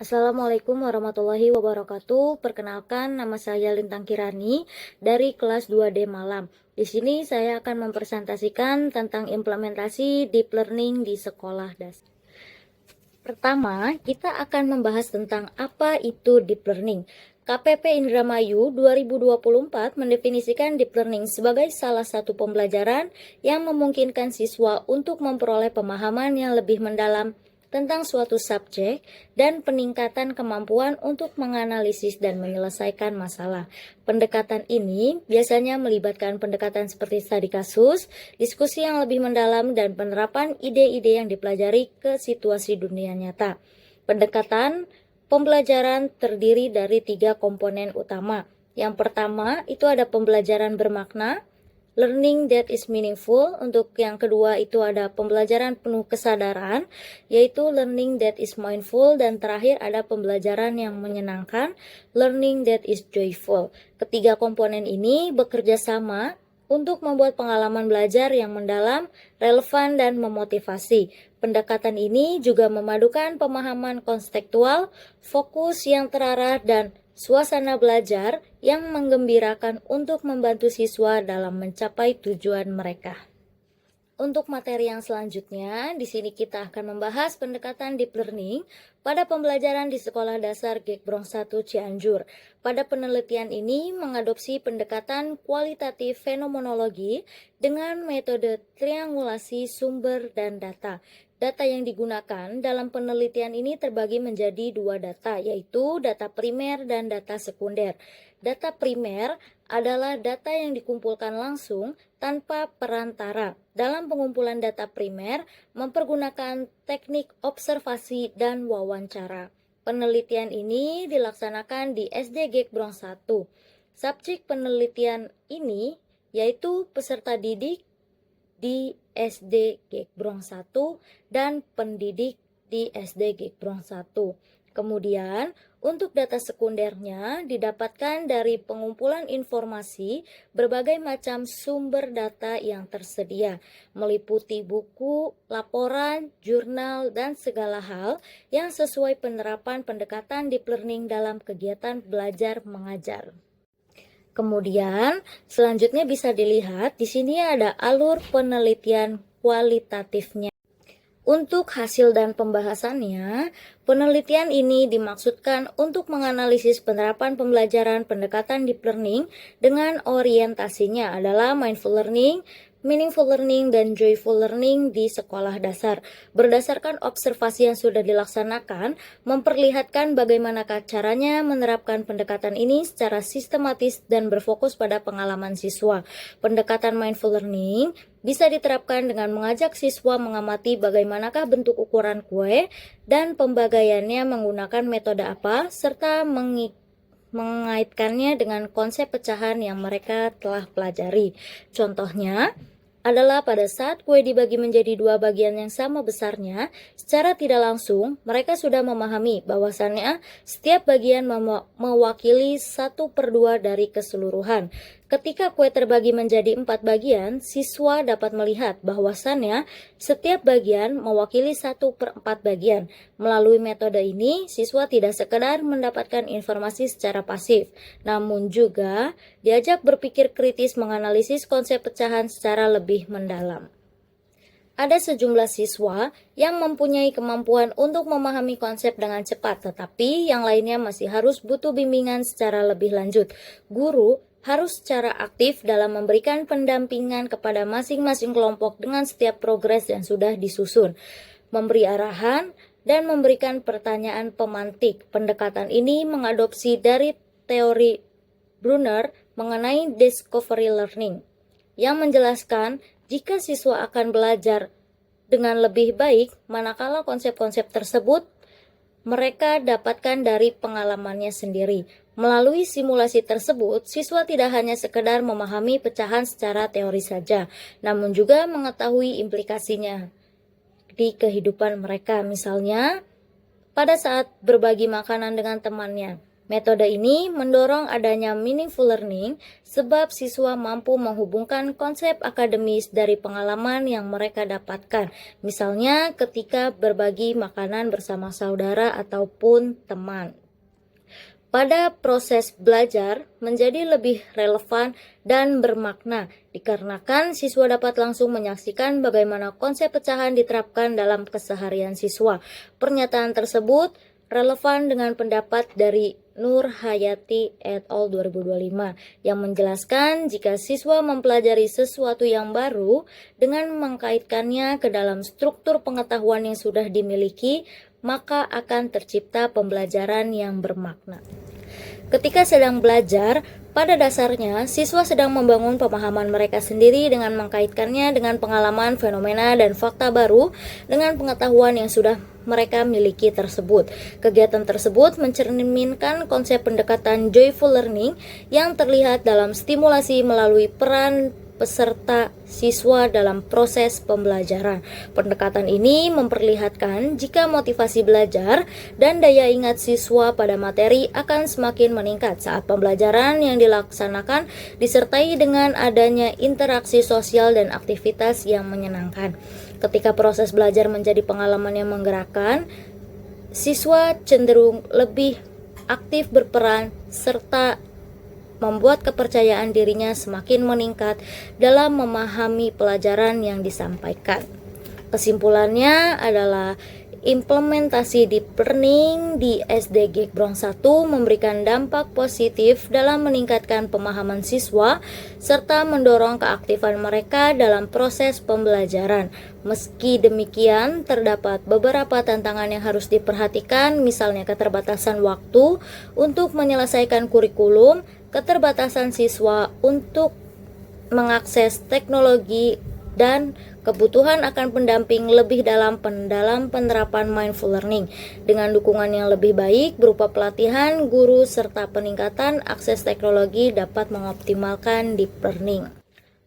Assalamualaikum warahmatullahi wabarakatuh. Perkenalkan, nama saya Lintang Kirani dari kelas 2D Malam. Di sini saya akan mempresentasikan tentang implementasi deep learning di sekolah dasar. Pertama, kita akan membahas tentang apa itu deep learning. KPP Indramayu 2024 mendefinisikan deep learning sebagai salah satu pembelajaran yang memungkinkan siswa untuk memperoleh pemahaman yang lebih mendalam tentang suatu subjek dan peningkatan kemampuan untuk menganalisis dan menyelesaikan masalah. Pendekatan ini biasanya melibatkan pendekatan seperti studi kasus, diskusi yang lebih mendalam, dan penerapan ide-ide yang dipelajari ke situasi dunia nyata. Pendekatan pembelajaran terdiri dari 3 komponen utama. Yang pertama itu ada pembelajaran bermakna, learning that is meaningful. Untuk yang kedua itu ada pembelajaran penuh kesadaran, yaitu learning that is mindful. Dan terakhir ada pembelajaran yang menyenangkan, learning that is joyful. Ketiga komponen ini bekerja sama untuk membuat pengalaman belajar yang mendalam, relevan, dan memotivasi. Pendekatan ini juga memadukan pemahaman konseptual, fokus yang terarah, dan suasana belajar yang menggembirakan untuk membantu siswa dalam mencapai tujuan mereka. Untuk materi yang selanjutnya, di sini kita akan membahas pendekatan deep learning pada pembelajaran di Sekolah Dasar Gekbrong 1 Cianjur. Pada penelitian ini mengadopsi pendekatan kualitatif fenomenologi dengan metode triangulasi sumber dan data. Data yang digunakan dalam penelitian ini terbagi menjadi 2 data, yaitu data primer dan data sekunder. Data primer adalah data yang dikumpulkan langsung tanpa perantara. Dalam pengumpulan data primer mempergunakan teknik observasi dan wawancara. Penelitian ini dilaksanakan di SD Gekbrong 1. Subjek penelitian ini yaitu peserta didik di SD Gekbrong 1 dan pendidik di SD Gekbrong 1. Kemudian, untuk data sekundernya didapatkan dari pengumpulan informasi berbagai macam sumber data yang tersedia, meliputi buku, laporan, jurnal, dan segala hal yang sesuai penerapan pendekatan deep learning dalam kegiatan belajar mengajar. Kemudian, selanjutnya bisa dilihat di sini ada alur penelitian kualitatifnya. Untuk hasil dan pembahasannya, penelitian ini dimaksudkan untuk menganalisis penerapan pembelajaran pendekatan deep learning dengan orientasinya adalah mindful learning, meaningful learning, dan joyful learning di sekolah dasar. Berdasarkan observasi yang sudah dilaksanakan, memperlihatkan bagaimanakah caranya menerapkan pendekatan ini secara sistematis dan berfokus pada pengalaman siswa. Pendekatan mindful learning bisa diterapkan dengan mengajak siswa mengamati bagaimanakah bentuk ukuran kue dan pembagaiannya menggunakan metode apa, serta mengaitkannya dengan konsep pecahan yang mereka telah pelajari. Contohnya adalah pada saat kue dibagi menjadi 2 bagian yang sama besarnya, secara tidak langsung mereka sudah memahami bahwasannya setiap bagian mewakili 1/2 dari keseluruhan. Ketika kue terbagi menjadi 4 bagian, siswa dapat melihat bahwasannya setiap bagian mewakili 1/4 bagian. Melalui metode ini, siswa tidak sekedar mendapatkan informasi secara pasif, namun juga diajak berpikir kritis menganalisis konsep pecahan secara lebih mendalam. Ada sejumlah siswa yang mempunyai kemampuan untuk memahami konsep dengan cepat, tetapi yang lainnya masih harus butuh bimbingan secara lebih lanjut. Guru harus secara aktif dalam memberikan pendampingan kepada masing-masing kelompok dengan setiap progres yang sudah disusun, memberi arahan, dan memberikan pertanyaan pemantik. Pendekatan ini mengadopsi dari teori Brunner mengenai discovery learning, yang menjelaskan jika siswa akan belajar dengan lebih baik manakala konsep-konsep tersebut mereka dapatkan dari pengalamannya sendiri. Melalui simulasi tersebut, siswa tidak hanya sekedar memahami pecahan secara teori saja, namun juga mengetahui implikasinya di kehidupan mereka. Misalnya, pada saat berbagi makanan dengan temannya, Metode ini mendorong adanya meaningful learning sebab siswa mampu menghubungkan konsep akademis dari pengalaman yang mereka dapatkan, misalnya ketika berbagi makanan bersama saudara ataupun teman. Pada proses belajar menjadi lebih relevan dan bermakna dikarenakan siswa dapat langsung menyaksikan bagaimana konsep pecahan diterapkan dalam keseharian siswa. Pernyataan tersebut relevan dengan pendapat dari Nur Hayati et al. 2025 yang menjelaskan jika siswa mempelajari sesuatu yang baru dengan mengkaitkannya ke dalam struktur pengetahuan yang sudah dimiliki, maka akan tercipta pembelajaran yang bermakna. Ketika sedang belajar, pada dasarnya siswa sedang membangun pemahaman mereka sendiri dengan mengkaitkannya dengan pengalaman, fenomena, dan fakta baru dengan pengetahuan yang sudah mereka miliki tersebut. Kegiatan tersebut mencerminkan konsep pendekatan joyful learning yang terlihat dalam stimulasi melalui peran peserta siswa dalam proses pembelajaran. Pendekatan ini memperlihatkan jika motivasi belajar dan daya ingat siswa pada materi akan semakin meningkat saat pembelajaran yang dilaksanakan disertai dengan adanya interaksi sosial dan aktivitas yang menyenangkan. Ketika proses belajar menjadi pengalaman yang menggerakkan, siswa cenderung lebih aktif berperan serta membuat kepercayaan dirinya semakin meningkat dalam memahami pelajaran yang disampaikan. Kesimpulannya adalah implementasi deep learning di SD Gekbrong 1 memberikan dampak positif dalam meningkatkan pemahaman siswa serta mendorong keaktifan mereka dalam proses pembelajaran. Meski demikian, terdapat beberapa tantangan yang harus diperhatikan, misalnya keterbatasan waktu untuk menyelesaikan kurikulum, keterbatasan siswa untuk mengakses teknologi, dan kebutuhan akan pendamping lebih dalam penerapan mindful learning dengan dukungan yang lebih baik berupa pelatihan guru serta peningkatan akses teknologi dapat mengoptimalkan deep learning.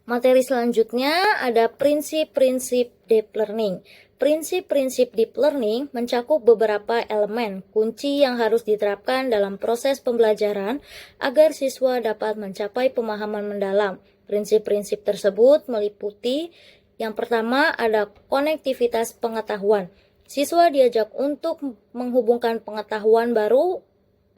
Materi selanjutnya ada prinsip-prinsip deep learning. Prinsip-prinsip deep learning mencakup beberapa elemen kunci yang harus diterapkan dalam proses pembelajaran agar siswa dapat mencapai pemahaman mendalam. Prinsip-prinsip tersebut meliputi yang pertama ada konektivitas pengetahuan. Siswa diajak untuk menghubungkan pengetahuan baru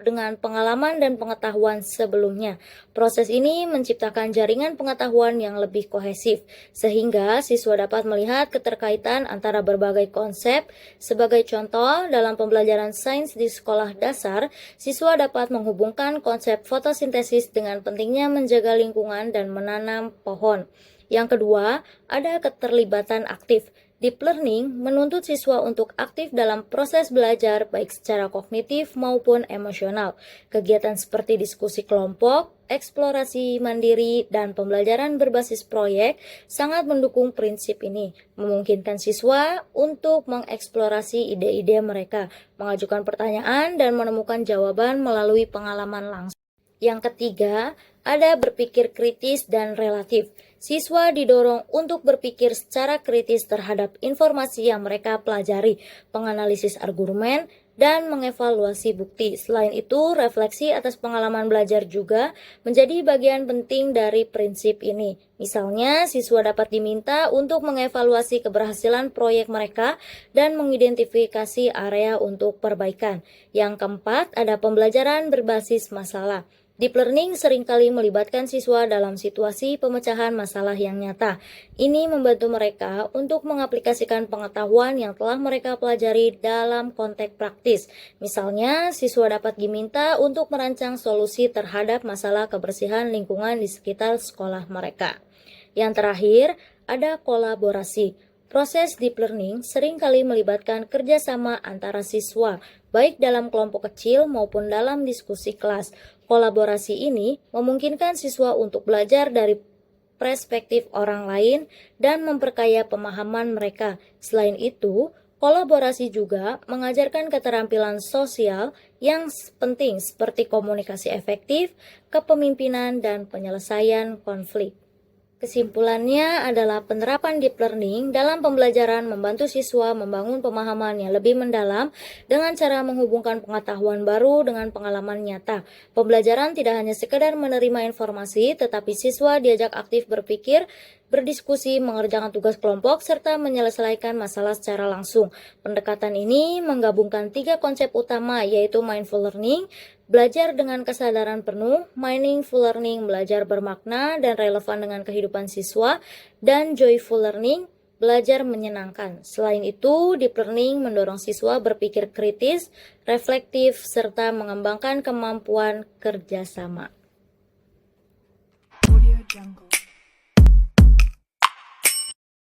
dengan pengalaman dan pengetahuan sebelumnya. Proses ini menciptakan jaringan pengetahuan yang lebih kohesif, sehingga siswa dapat melihat keterkaitan antara berbagai konsep. Sebagai contoh, dalam pembelajaran sains di sekolah dasar, siswa dapat menghubungkan konsep fotosintesis dengan pentingnya menjaga lingkungan dan menanam pohon. Yang kedua, ada keterlibatan aktif. Deep learning menuntut siswa untuk aktif dalam proses belajar baik secara kognitif maupun emosional. Kegiatan seperti diskusi kelompok, eksplorasi mandiri, dan pembelajaran berbasis proyek sangat mendukung prinsip ini, memungkinkan siswa untuk mengeksplorasi ide-ide mereka, mengajukan pertanyaan, dan menemukan jawaban melalui pengalaman langsung. Yang ketiga, ada berpikir kritis dan relatif. Siswa didorong untuk berpikir secara kritis terhadap informasi yang mereka pelajari, menganalisis argumen, dan mengevaluasi bukti. Selain itu, refleksi atas pengalaman belajar juga menjadi bagian penting dari prinsip ini. Misalnya, siswa dapat diminta untuk mengevaluasi keberhasilan proyek mereka dan mengidentifikasi area untuk perbaikan. Yang keempat, ada pembelajaran berbasis masalah. Deep learning seringkali melibatkan siswa dalam situasi pemecahan masalah yang nyata. Ini membantu mereka untuk mengaplikasikan pengetahuan yang telah mereka pelajari dalam konteks praktis. Misalnya, siswa dapat diminta untuk merancang solusi terhadap masalah kebersihan lingkungan di sekitar sekolah mereka. Yang terakhir, ada kolaborasi. Proses deep learning seringkali melibatkan kerjasama antara siswa, baik dalam kelompok kecil maupun dalam diskusi kelas. Kolaborasi ini memungkinkan siswa untuk belajar dari perspektif orang lain dan memperkaya pemahaman mereka. Selain itu, kolaborasi juga mengajarkan keterampilan sosial yang penting seperti komunikasi efektif, kepemimpinan, dan penyelesaian konflik. Kesimpulannya adalah penerapan deep learning dalam pembelajaran membantu siswa membangun pemahaman yang lebih mendalam dengan cara menghubungkan pengetahuan baru dengan pengalaman nyata. Pembelajaran tidak hanya sekedar menerima informasi, tetapi siswa diajak aktif berpikir, berdiskusi, mengerjakan tugas kelompok, serta menyelesaikan masalah secara langsung. Pendekatan ini menggabungkan 3 konsep utama, yaitu mindful learning, belajar dengan kesadaran penuh, meaningful learning, belajar bermakna dan relevan dengan kehidupan siswa, dan joyful learning, belajar menyenangkan. Selain itu, deep learning mendorong siswa berpikir kritis, reflektif, serta mengembangkan kemampuan kerjasama. Audio Jungle.